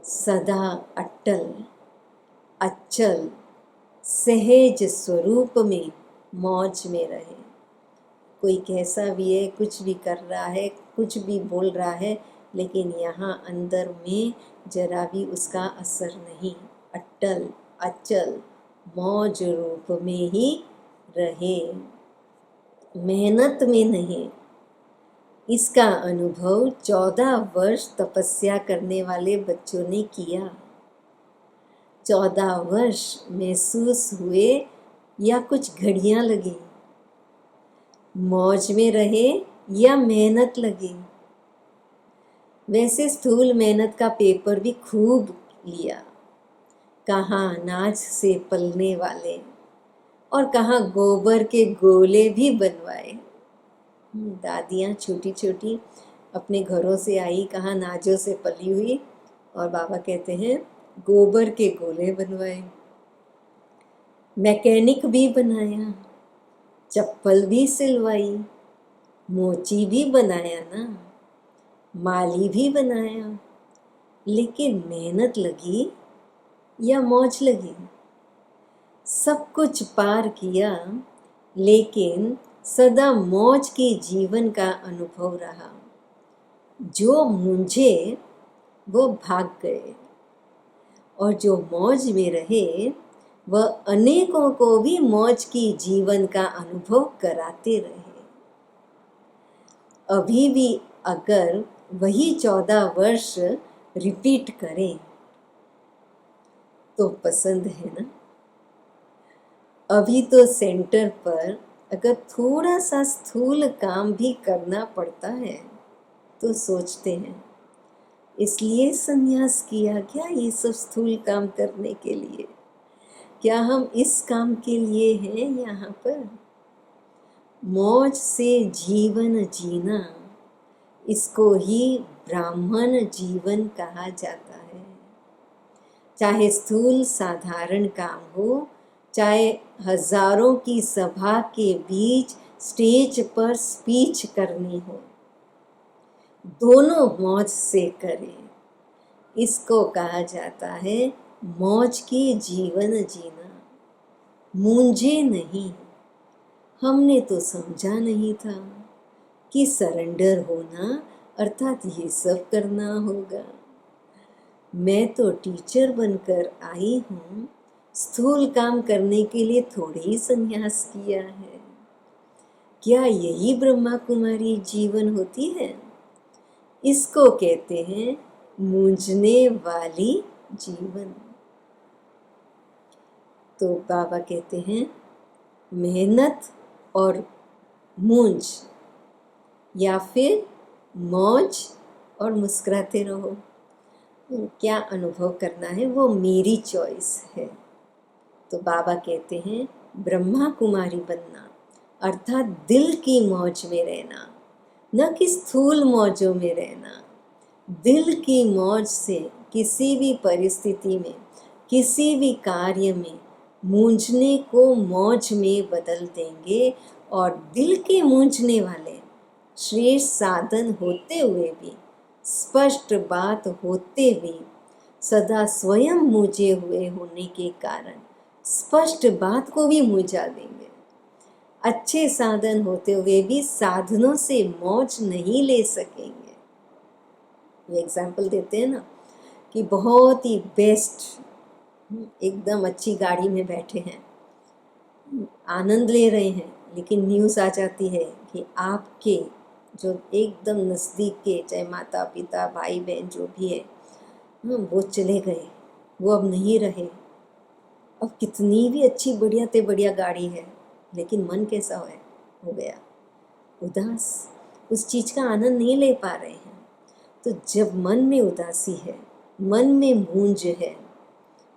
सदा अटल अचल सहज स्वरूप में मौज में रहे। कोई कैसा भी है, कुछ भी कर रहा है, कुछ भी बोल रहा है, लेकिन यहाँ अंदर में जरा भी उसका असर नहीं। अटल अचल मौज रूप में ही रहे, मेहनत में नहीं। इसका अनुभव 14 वर्ष तपस्या करने वाले बच्चों ने किया। 14 वर्ष महसूस हुए या कुछ घड़ियां लगी, मौज में रहे या मेहनत लगी। वैसे स्थूल मेहनत का पेपर भी खूब लिया, कहाँ अनाज से पलने वाले और कहाँ गोबर के गोले भी बनवाए। दादियाँ छोटी छोटी अपने घरों से आई, कहाँ अनाजों से पली हुई, और बाबा कहते हैं गोबर के गोले बनवाए। मैकेनिक भी बनाया, चप्पल भी सिलवाई, मोची भी बनाया ना, माली भी बनाया। लेकिन मेहनत लगी या मौज लगी? सब कुछ पार किया, लेकिन सदा मौज के जीवन का अनुभव रहा। जो मुझे वो भाग गए, और जो मौज में रहे वह अनेकों को भी मौज की जीवन का अनुभव कराते रहे। अभी भी अगर वही 14 वर्ष रिपीट करें तो पसंद है ना? अभी तो सेंटर पर अगर थोड़ा सा स्थूल काम भी करना पड़ता है तो सोचते हैं, इसलिए संन्यास किया क्या? ये सब स्थूल काम करने के लिए? क्या हम इस काम के लिए हैं यहाँ पर? मौज से जीवन जीना, इसको ही ब्राह्मण जीवन कहा जाता है। चाहे स्थूल साधारण काम हो, चाहे हजारों की सभा के बीच स्टेज पर स्पीच करनी हो, दोनों मौज से करें। इसको कहा जाता है मौज के जीवन जीना। मूंझे नहीं। हमने तो समझा नहीं था कि सरेंडर होना अर्थात ये सब करना होगा। मैं तो टीचर बनकर आई हूँ, स्थूल काम करने के लिए थोड़े ही संन्यास किया है। क्या यही ब्रह्मा कुमारी जीवन होती है? इसको कहते हैं मूंझने वाली जीवन। तो बाबा कहते हैं मेहनत और मूंझ, या फिर मौज और मुस्कुराते रहो। क्या अनुभव करना है वो मेरी चॉइस है। तो बाबा कहते हैं ब्रह्मा कुमारी बनना अर्थात दिल की मौज में रहना, न कि स्थूल मौजों में रहना। दिल की मौज से किसी भी परिस्थिति में, किसी भी कार्य में मूंझने को मौज में बदल देंगे। और दिल के मूंझने वाले श्रेष्ठ साधन होते हुए भी, स्पष्ट बात होते भी, सदा स्वयं मूझे हुए होने के कारण स्पष्ट बात को भी मूझा देंगे। अच्छे साधन होते हुए भी साधनों से मौज नहीं ले सकेंगे। ये एग्जाम्पल देते हैं ना कि बहुत ही बेस्ट, एकदम अच्छी गाड़ी में बैठे हैं, आनंद ले रहे हैं, लेकिन न्यूज़ आ जाती है कि आपके जो एकदम नज़दीक के, चाहे माता पिता भाई बहन जो भी है, वो चले गए, वो अब नहीं रहे। अब कितनी भी अच्छी बढ़िया ते बढ़िया गाड़ी है, लेकिन मन कैसा हो गया? उदास, उस चीज़ का आनंद नहीं ले पा रहे हैं। तो जब मन में उदासी है, मन में मूंझ है,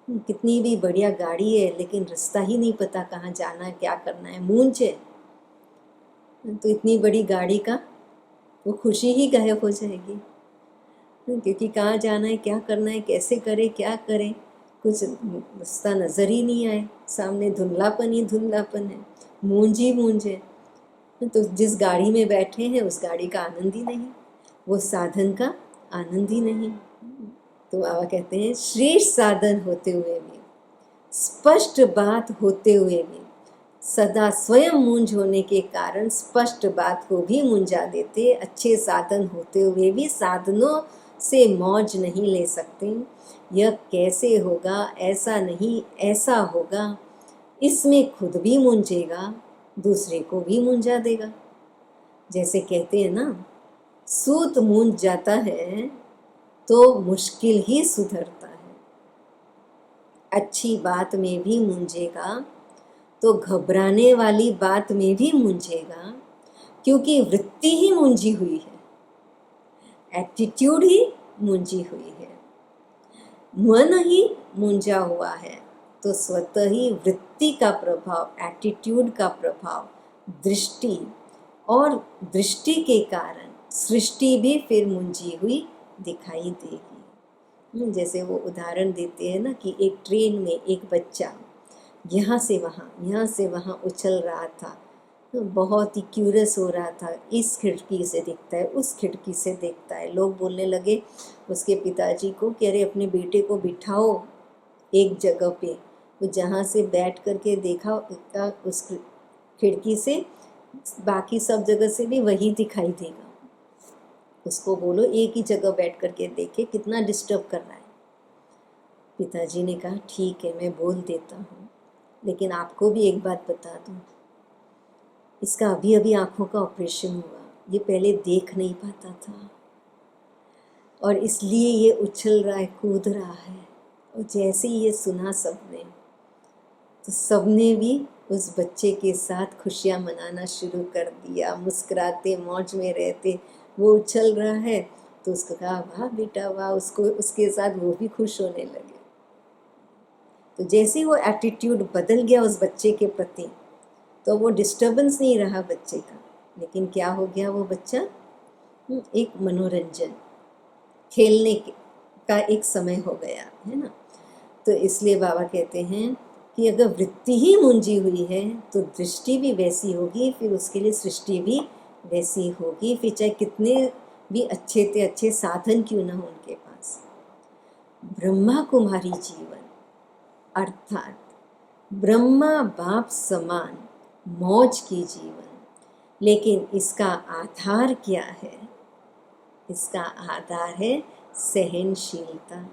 कितनी भी बढ़िया गाड़ी है लेकिन रास्ता ही नहीं पता कहाँ जाना है, क्या करना है, मूंझ है, तो इतनी बड़ी गाड़ी का वो खुशी ही गायब हो जाएगी। क्योंकि कहाँ जाना है, क्या करना है, कैसे करें, क्या करें, कुछ रास्ता नज़र ही नहीं आए, सामने धुंधलापन ही धुंधलापन है, मूंझ ही मूंझ है। तो जिस गाड़ी में बैठे हैं उस गाड़ी का आनंद ही नहीं, वो साधन का आनंद ही नहीं। तो बाबा कहते हैं श्रेष्ठ साधन होते हुए भी, स्पष्ट बात होते हुए भी, सदा स्वयं मूंझ होने के कारण स्पष्ट बात को भी मुंझा देते, अच्छे साधन होते हुए भी साधनों से मौज नहीं ले सकते। यह कैसे होगा, ऐसा नहीं ऐसा होगा, इसमें खुद भी मूंझेगा, दूसरे को भी मूंझा देगा। जैसे कहते हैं ना, सूत मूंझ जाता है तो मुश्किल ही सुधरता है। अच्छी बात में भी मूंझेगा तो घबराने वाली बात में भी मूंझेगा, क्योंकि वृत्ति ही मूंझी हुई है, एटीट्यूड ही मूंझी हुई है, मन ही मूंझा हुआ है। तो स्वतः ही वृत्ति का प्रभाव, एटीट्यूड का प्रभाव, दृष्टि, और दृष्टि के कारण सृष्टि भी फिर मूंझी हुई दिखाई देगी। जैसे वो उदाहरण देते हैं ना कि एक ट्रेन में एक बच्चा यहाँ से वहाँ उछल रहा था, बहुत ही क्यूरियस हो रहा था, इस खिड़की से दिखता है, उस खिड़की से देखता है। लोग बोलने लगे उसके पिताजी को कि अरे अपने बेटे को बिठाओ एक जगह पे, वो जहाँ से बैठ करके देखा उस खिड़की से बाकी सब जगह से भी वही दिखाई देगा, उसको बोलो एक ही जगह बैठ करके देखे, कितना डिस्टर्ब कर रहा है। पिताजी ने कहा ठीक है मैं बोल देता हूँ, लेकिन आपको भी एक बात बता दूँ, इसका अभी अभी आँखों का ऑपरेशन हुआ, ये पहले देख नहीं पाता था और इसलिए ये उछल रहा है, कूद रहा है। और जैसे ही ये सुना सबने, तो सबने भी उस बच्चे के साथ खुशियाँ मनाना शुरू कर दिया, मुस्कुराते मौज में रहते। वो उछल रहा है तो उसको कहा वाह बेटा वाह, उसको उसके साथ वो भी खुश होने लगे। तो जैसे वो एटीट्यूड बदल गया उस बच्चे के प्रति, तो वो डिस्टर्बेंस नहीं रहा बच्चे का, लेकिन क्या हो गया, वो बच्चा एक मनोरंजन, खेलने का एक समय हो गया है ना। तो इसलिए बाबा कहते हैं कि अगर वृत्ति ही मूंझी हुई है तो दृष्टि भी वैसी होगी, फिर उसके लिए सृष्टि भी वैसी होगी, फिर चाहे कितने भी अच्छे से अच्छे साधन क्यों ना हो उनके पास। ब्रह्मा कुमारी जीवन अर्थात ब्रह्मा बाप समान मौज की जीवन, लेकिन इसका आधार क्या है? इसका आधार है सहनशीलता।